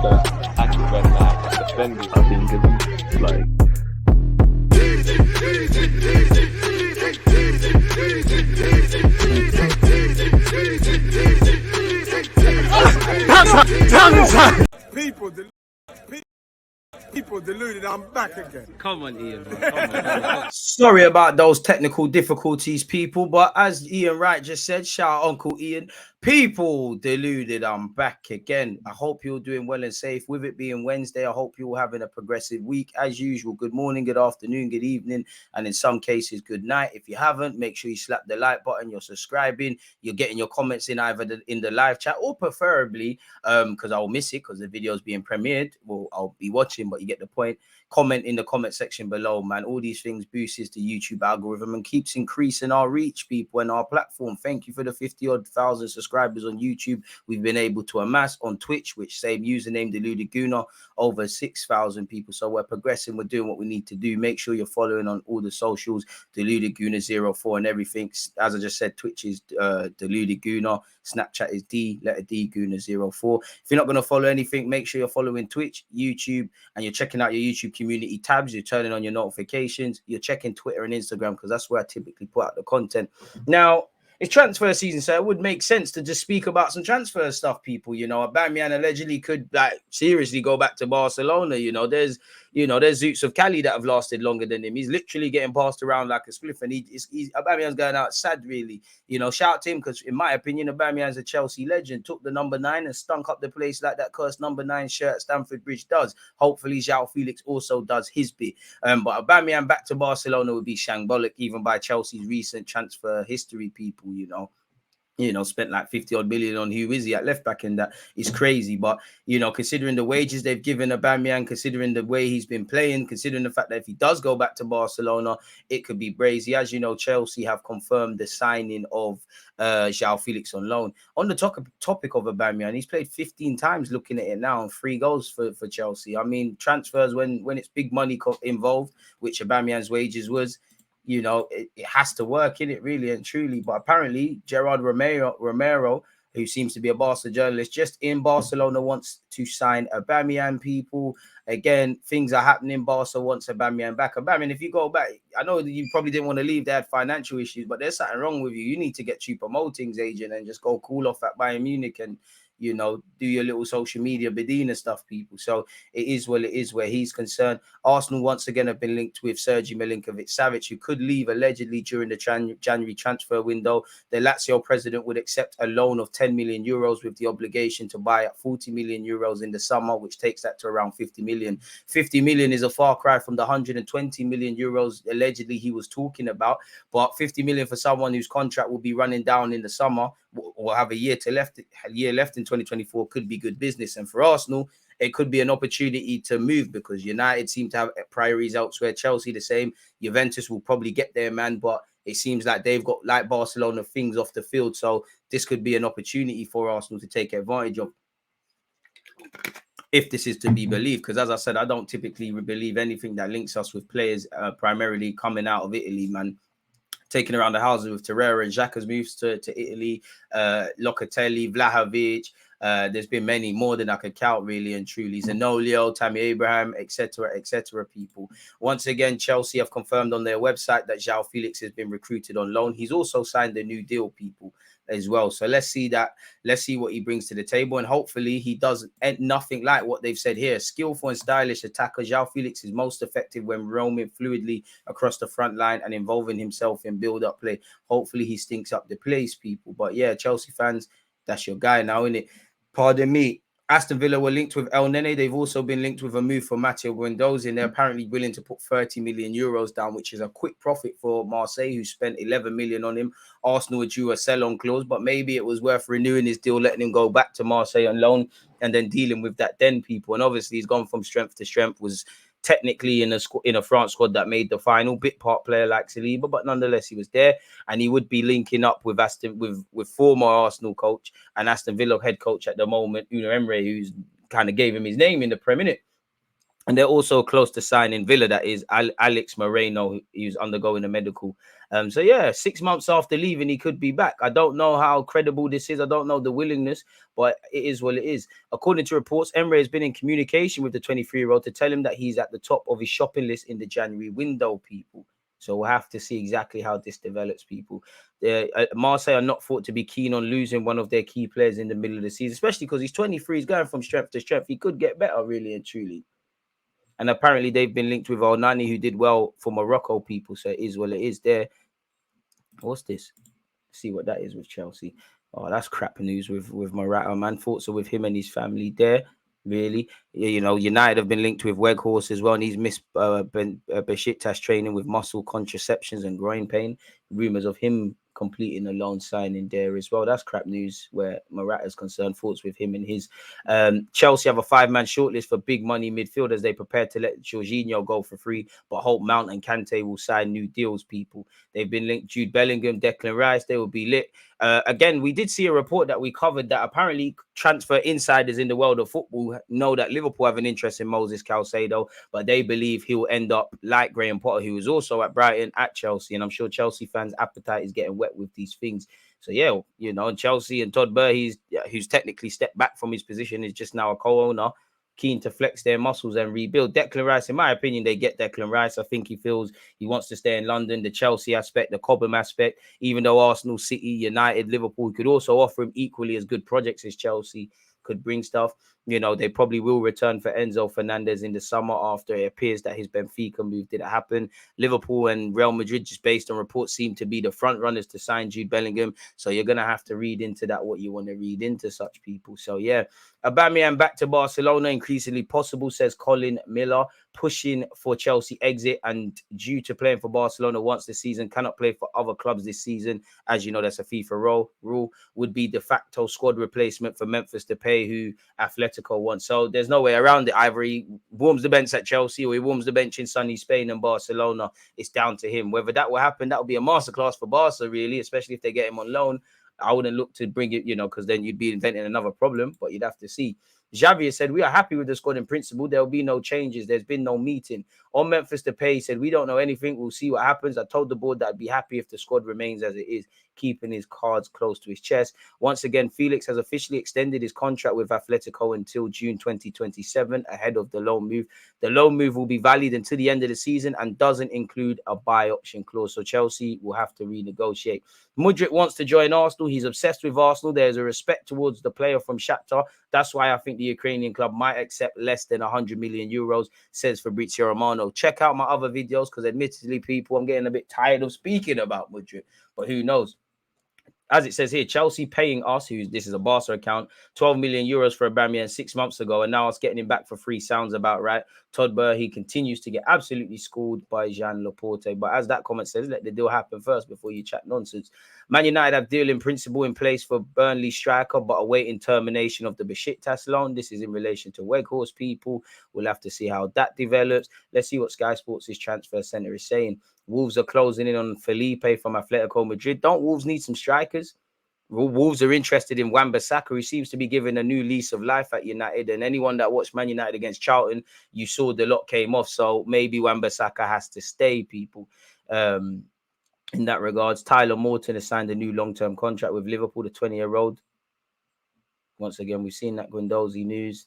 acting when defending. I think it's like People deluded, I'm back again. Come on, Ian. Man. Come on. Sorry about those technical difficulties, people. But as Ian Wright just said, shout out Uncle Ian. People deluded, I'm back again. I hope you're doing well and safe. With it being Wednesday, I hope you're having a progressive week. As usual, good morning, good afternoon, good evening, and in some cases, good night. If you haven't, make sure you slap the like button. You're subscribing. You're getting your comments in either in the live chat or preferably, because I'll miss it because the video's being premiered. Well, I'll be watching, but you get the point. Comment in the comment section below, man. All these things boosts the YouTube algorithm and keeps increasing our reach, people, and our platform. Thank you for the 50,000 subscribers on YouTube we've been able to amass. On Twitch, which same username, Deluded Gooner, over 6,000 people. So we're progressing. We're doing what we need to do. Make sure you're following on all the socials, Deluded Gooner 04 and everything. As I just said, Twitch is Deluded Gooner. Snapchat is letter D Gooner 04. If you're not going to follow anything, make sure you're following Twitch, YouTube, and you're checking out your YouTube community tabs. You're turning on your notifications. You're checking Twitter and Instagram because that's where I typically put out the content. Now, it's transfer season, so it would make sense to just speak about some transfer stuff, people. You know, Aubameyang allegedly could seriously go back to Barcelona. There's Zoots of Cali that have lasted longer than him. He's literally getting passed around like a spliff, and he's Aubameyang's going out sad, really. Shout out to him because, in my opinion, Aubameyang's a Chelsea legend. Took the number 9 and stunk up the place like that cursed number 9 shirt at Stamford Bridge does. Hopefully, Joao Felix also does his bit. But Aubameyang back to Barcelona would be shambolic, even by Chelsea's recent transfer history, people. Spent like 50 odd million on who is he at left back, and that is crazy. But considering the wages they've given Aubameyang, considering the way he's been playing, considering the fact that if he does go back to Barcelona, it could be brazy. As you know, Chelsea have confirmed the signing of Joao Felix on loan. On the topic of Aubameyang, he's played 15 times looking at it now, and 3 goals for Chelsea. I mean, transfers when it's big money involved, which Aubameyang's wages was, it has to work in it, really and truly. But apparently, Gerard Romero, who seems to be a Barca journalist, just in Barcelona, wants to sign Aubameyang, people. Again, things are happening. Barca wants Aubameyang back. Aubameyang, if you go back, I know that you probably didn't want to leave. They had financial issues, but there's something wrong with you. You need to get Choupo-Moting's agent and just go cool off at Bayern Munich and do your little social media Bedina stuff, people. So it is what it is where he's concerned. Arsenal once again have been linked with Sergei Milinkovic-Savic, who could leave allegedly during the January transfer window. The Lazio president would accept a loan of 10 million euros with the obligation to buy at 40 million euros in the summer, which takes that to around 50 million. 50 million is a far cry from the 120 million euros allegedly he was talking about. But 50 million for someone whose contract will be running down in the summer or have a year left in 2024 could be good business. And for Arsenal, it could be an opportunity to move because United seem to have priorities elsewhere. Chelsea the same. Juventus will probably get their man, but it seems like they've got, like Barcelona, things off the field. So this could be an opportunity for Arsenal to take advantage of, if this is to be believed. Because as I said, I don't typically believe anything that links us with players primarily coming out of Italy, man. Taking around the houses with Torreira and Xhaka's moves to Italy, Locatelli, Vlahovic. There's been many more than I could count, really and truly. Zanolio, Tammy Abraham, etc., people. Once again, Chelsea have confirmed on their website that Joao Felix has been recruited on loan. He's also signed a new deal, people, as well. So let's see what he brings to the table, and hopefully he does nothing like what they've said here. Skillful and stylish attacker, Joao Felix is most effective when roaming fluidly across the front line and involving himself in build-up play. Hopefully he stinks up the place, people. But yeah, Chelsea fans, that's your guy now, isn't it? Pardon me. Aston Villa were linked with El Nene. They've also been linked with a move for Matteo Guendouzi, and they're apparently willing to put 30 million euros down, which is a quick profit for Marseille, who spent 11 million on him. Arsenal were due a sell-on clause, but maybe it was worth renewing his deal, letting him go back to Marseille on loan, and then dealing with that then, people. And obviously, he's gone from strength to strength, was technically in a France squad that made the final, bit part player like Saliba, but nonetheless he was there, and he would be linking up with with former Arsenal coach and Aston Villa head coach at the moment, Unai Emery, who's kind of gave him his name in the Premier League. And they're also close to signing Villa, that is Alex Moreno, who's undergoing a medical. So yeah, 6 months after leaving, he could be back. I don't know how credible this is. I don't know the willingness, but it is what it is. According to reports, Emre has been in communication with the 23-year-old to tell him that he's at the top of his shopping list in the January window, people. So we'll have to see exactly how this develops, people. Marseille are not thought to be keen on losing one of their key players in the middle of the season, especially because he's 23. He's going from strength to strength. He could get better, really and truly. And apparently they've been linked with Nani, who did well for Morocco, people. So it is what it is there. What's this? See what that is with Chelsea. Oh, that's crap news with Morata, man. Thoughts are with him and his family there. Really, you know, United have been linked with Weghorst as well, and he's missed Besiktas training with muscle contraceptions and groin pain. Rumors of him completing a loan signing there as well. That's crap news where Morata is concerned. Thoughts with him and his. Chelsea have a 5-man shortlist for big money midfielders. They prepare to let Jorginho go for free, but hope Mount and Kante will sign new deals, people. They've been linked Jude Bellingham, Declan Rice. They will be lit. Again, we did see a report that we covered that apparently transfer insiders in the world of football know that Liverpool have an interest in Moses Caicedo, but they believe he'll end up like Graham Potter, who was also at Brighton, at Chelsea. And I'm sure Chelsea fans' appetite is getting wet with these things. So, yeah, you know, Chelsea and Todd Burr, who's technically stepped back from his position, is just now a co-owner, keen to flex their muscles and rebuild. Declan Rice, in my opinion, they get Declan Rice. I think he feels he wants to stay in London. The Chelsea aspect, the Cobham aspect, even though Arsenal, City, United, Liverpool could also offer him equally as good projects as Chelsea could bring stuff. You know, they probably will return for Enzo Fernandez in the summer after it appears that his Benfica move didn't happen. Liverpool and Real Madrid, just based on reports, seem to be the front runners to sign Jude Bellingham. So you're going to have to read into that what you want to read into such people. So, yeah, Aubameyang back to Barcelona, increasingly possible, says Colin Miller, pushing for Chelsea exit and due to playing for Barcelona once this season, cannot play for other clubs this season. As you know, that's a FIFA rule, would be de facto squad replacement for Memphis Depay, who Atletico wants. So there's no way around it. Either he warms the bench at Chelsea or he warms the bench in sunny Spain and Barcelona. It's down to him. Whether that will happen, that will be a masterclass for Barca, really, especially if they get him on loan. I wouldn't look to bring it, you know, because then you'd be inventing another problem, but you'd have to see. Xavier said, we are happy with the squad in principle. There will be no changes. There's been no meeting. On Memphis Depay said, we don't know anything. We'll see what happens. I told the board that I'd be happy if the squad remains as it is, keeping his cards close to his chest. Once again, Felix has officially extended his contract with Atletico until June 2027 ahead of the loan move. The loan move will be valid until the end of the season and doesn't include a buy option clause. So Chelsea will have to renegotiate. Mudryk wants to join Arsenal. He's obsessed with Arsenal. There's a respect towards the player from Shakhtar. That's why I think the Ukrainian club might accept less than 100 million euros, says Fabrizio Romano. Check out my other videos because admittedly, people, I'm getting a bit tired of speaking about Mudryk, but who knows? As it says here, Chelsea paying us, this is a Barca account, 12 million euros for Aubameyang 6 months ago, and now it's getting him back for free. Sounds about right. Todd Burr, he continues to get absolutely schooled by Jean Laporte. But as that comment says, let the deal happen first before you chat nonsense. Man United have deal in principle in place for Burnley striker, but awaiting termination of the Besiktas loan. This is in relation to Weghorst, people. We'll have to see how that develops. Let's see what Sky Sports' transfer centre is saying. Wolves are closing in on Felipe from Atletico Madrid. Don't Wolves need some strikers? Wolves are interested in Wan-Bissaka, who seems to be given a new lease of life at United. And anyone that watched Man United against Charlton, you saw the lot came off. So maybe Wan-Bissaka has to stay, people. In that regards, Tyler Morton has signed a new long-term contract with Liverpool, the 20-year-old. Once again, we've seen that Guendouzi news.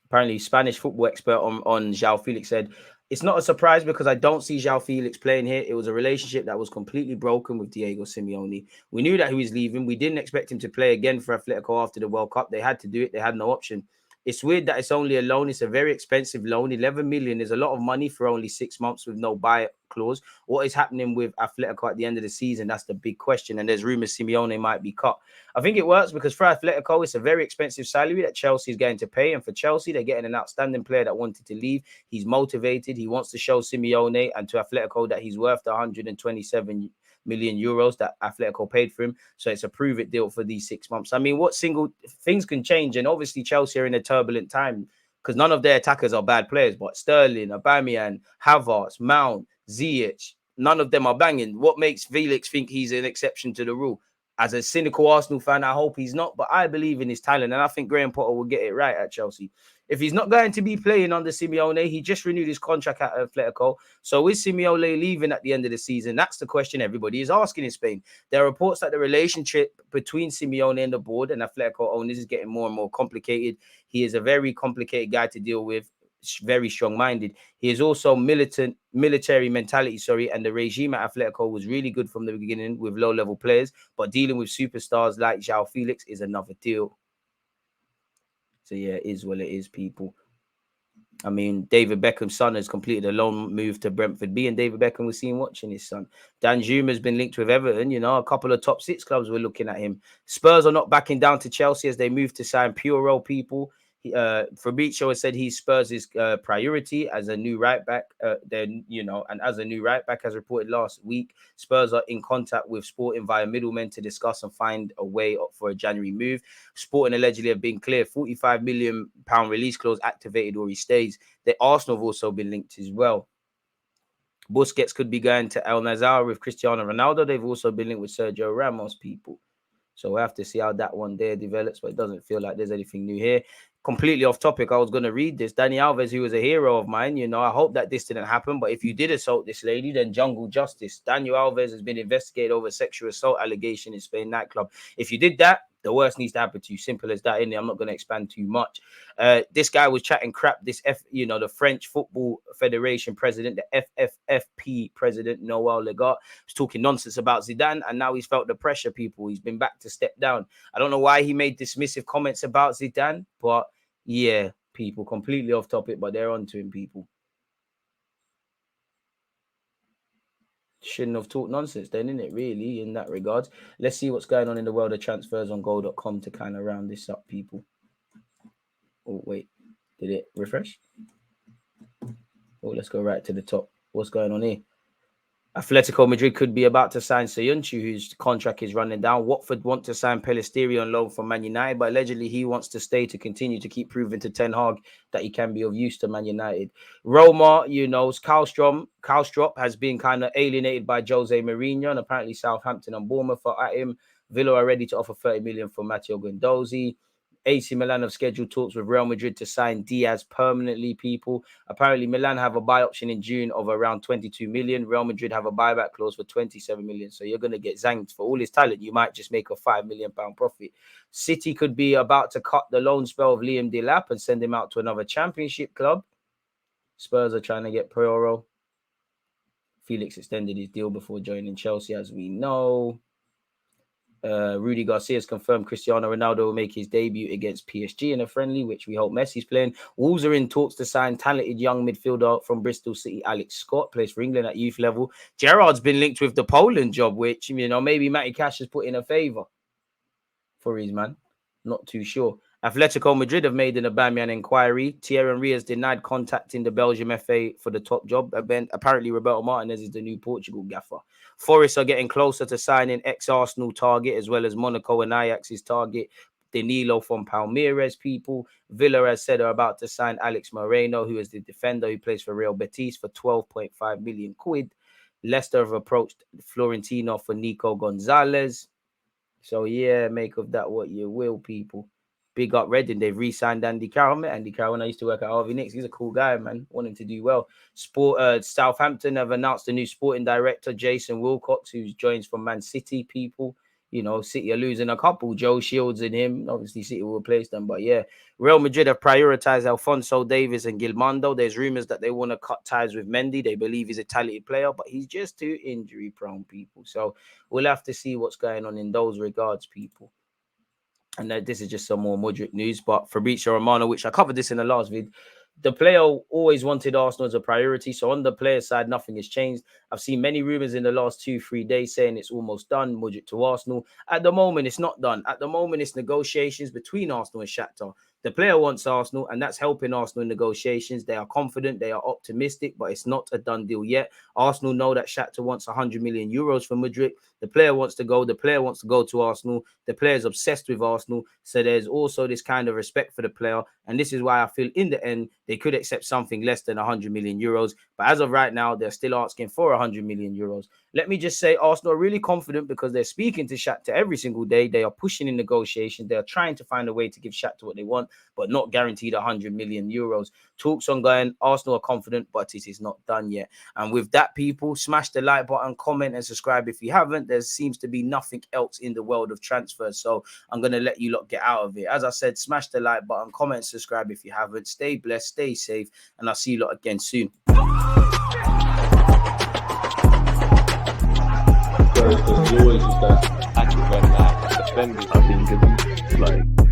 Apparently, Spanish football expert on Joao Felix said, it's not a surprise because I don't see Joao Felix playing here. It was a relationship that was completely broken with Diego Simeone. We knew that he was leaving. We didn't expect him to play again for Atletico after the World Cup. They had to do it. They had no option. It's weird that it's only a loan. It's a very expensive loan. 11 million is a lot of money for only 6 months with no buy clause. What is happening with Atletico at the end of the season? That's the big question. And there's rumors Simeone might be cut. I think it works because for Atletico, it's a very expensive salary that Chelsea is going to pay. And for Chelsea, they're getting an outstanding player that wanted to leave. He's motivated. He wants to show Simeone and to Atletico that he's worth the 127 million euros that Atletico paid for him. So it's a prove it deal for these 6 months. I mean, what single things can change? And obviously Chelsea are in a turbulent time because none of their attackers are bad players, but Sterling, Aubameyang, Havertz, Mount, Ziyech, none of them are banging. What makes Felix think he's an exception to the rule? As a cynical Arsenal fan, I hope he's not, but I believe in his talent, and I think Graham Potter will get it right at Chelsea. If he's not going to be playing under Simeone, he just renewed his contract at Atletico. So is Simeone leaving at the end of the season? That's the question everybody is asking in Spain. There are reports that the relationship between Simeone and the board and Atletico owners is getting more and more complicated. He is a very complicated guy to deal with, very strong-minded. He is also military mentality, and the regime at Atletico was really good from the beginning with low-level players, but dealing with superstars like Joao Felix is another deal. So yeah, it is what it is, people. I mean, David Beckham's son has completed a loan move to Brentford B, and David Beckham was seen watching his son. Dan Juma has been linked with Everton. You know, a couple of top 6 clubs were looking at him. Spurs are not backing down to Chelsea as they move to sign Puro, people. Fabrizio has said he's Spurs' priority as a new right back. And as a new right back, as reported last week, Spurs are in contact with Sporting via middlemen to discuss and find a way up for a January move. Sporting allegedly have been clear, £45 million release clause activated or he stays. The Arsenal have also been linked as well. Busquets could be going to El Nazar with Cristiano Ronaldo. They've also been linked with Sergio Ramos, people. So we'll have to see how that one there develops, but it doesn't feel like there's anything new here. Completely off topic, I was going to read this. Dani Alves, who was a hero of mine, you know, I hope that this didn't happen, but if you did assault this lady, then jungle justice. Daniel Alves has been investigated over sexual assault allegation in Spain nightclub. If you did that, the worst needs to happen to you. Simple as that, innit? I'm not going to expand too much. This guy was chatting crap. The French Football Federation president, the FFFP president, Noel Legat, was talking nonsense about Zidane, and now he's felt the pressure, people. He's been back to step down. I don't know why he made dismissive comments about Zidane, but yeah, people, completely off topic, but they're onto him, people. Shouldn't have talked nonsense then, innit, really, in that regard. Let's see what's going on in the world of transfers on goal.com to kind of round this up, people. Oh, wait. Did it refresh? Oh, let's go right to the top. What's going on here? Atletico Madrid could be about to sign Soyuncu, whose contract is running down. Watford want to sign Pellissieri on loan from Man United, but allegedly he wants to stay to continue to keep proving to Ten Hag that he can be of use to Man United. Roma, Karlstrop has been kind of alienated by Jose Mourinho, and apparently Southampton and Bournemouth are at him. Villa are ready to offer 30 million for Matteo Guendouzi. AC Milan have scheduled talks with Real Madrid to sign Diaz permanently, people. Apparently, Milan have a buy option in June of around 22 million. Real Madrid have a buyback clause for 27 million. So you're going to get zanged for all his talent. You might just make a £5 million profit. City could be about to cut the loan spell of Liam Delap and send him out to another championship club. Spurs are trying to get Prioro. Felix extended his deal before joining Chelsea, as we know. Rudy Garcia has confirmed Cristiano Ronaldo will make his debut against PSG in a friendly, which we hope Messi's playing. Wolves are in talks to sign talented young midfielder from Bristol City, Alex Scott, plays for England at youth level. Gerrard's been linked with the Poland job, which, you know, maybe Matty Cash has put in a favour for his man. Not too sure. Atletico Madrid have made an Aubameyang inquiry. Thierry Henry has denied contacting the Belgium FA for the top job. Apparently, Roberto Martinez is the new Portugal gaffer. Forest are getting closer to signing ex-Arsenal target as well as Monaco and Ajax's target. Danilo from Palmeiras, people. Villa has said are about to sign Alex Moreno, who is the defender who plays for Real Betis, for 12.5 million quid. Leicester have approached Florentino for Nico Gonzalez. So, yeah, make of that what you will, people. Big up Reading. They've re-signed Andy Carroll. I met Andy Carroll when I used to work at Harvey Nicks. He's a cool guy, man. Want him to do well. Southampton have announced a new sporting director, Jason Wilcox, who joins from Man City, people. You know, City are losing a couple. Joe Shields and him. Obviously, City will replace them. But, yeah, Real Madrid have prioritized Alphonso Davies and Gilmondo. There's rumors that they want to cut ties with Mendy. They believe he's a talented player, but he's just too injury-prone, people. So we'll have to see what's going on in those regards, people. And this is just some more Mudryk news, but Fabrizio Romano, which I covered this in the last vid, the player always wanted Arsenal as a priority. So on the player side, nothing has changed. I've seen many rumors in the last 2-3 days saying it's almost done, Mudryk to Arsenal. At the moment, it's not done. At the moment, it's negotiations between Arsenal and Shakhtar. The player wants Arsenal, and that's helping Arsenal in negotiations. They are confident, they are optimistic, but it's not a done deal yet. Arsenal know that Shakhtar wants 100 million euros for Mudryk. The player wants to go. The player wants to go to Arsenal. The player is obsessed with Arsenal. So there's also this kind of respect for the player. And this is why I feel in the end, they could accept something less than 100 million euros. But as of right now, they're still asking for 100 million euros. Let me just say, Arsenal are really confident because they're speaking to Shakhtar every single day. They are pushing in negotiations. They are trying to find a way to give Shakhtar what they want. but not guaranteed 100 million euros. Talks ongoing. Arsenal are confident, but it is not done yet. And with that, people, smash the like button, comment, and subscribe if you haven't. There seems to be nothing else in the world of transfers, so I'm going to let you lot get out of it. As I said, smash the like button, comment, subscribe if you haven't. Stay blessed, stay safe, and I'll see you lot again soon. There's always just that active defending. I think it's like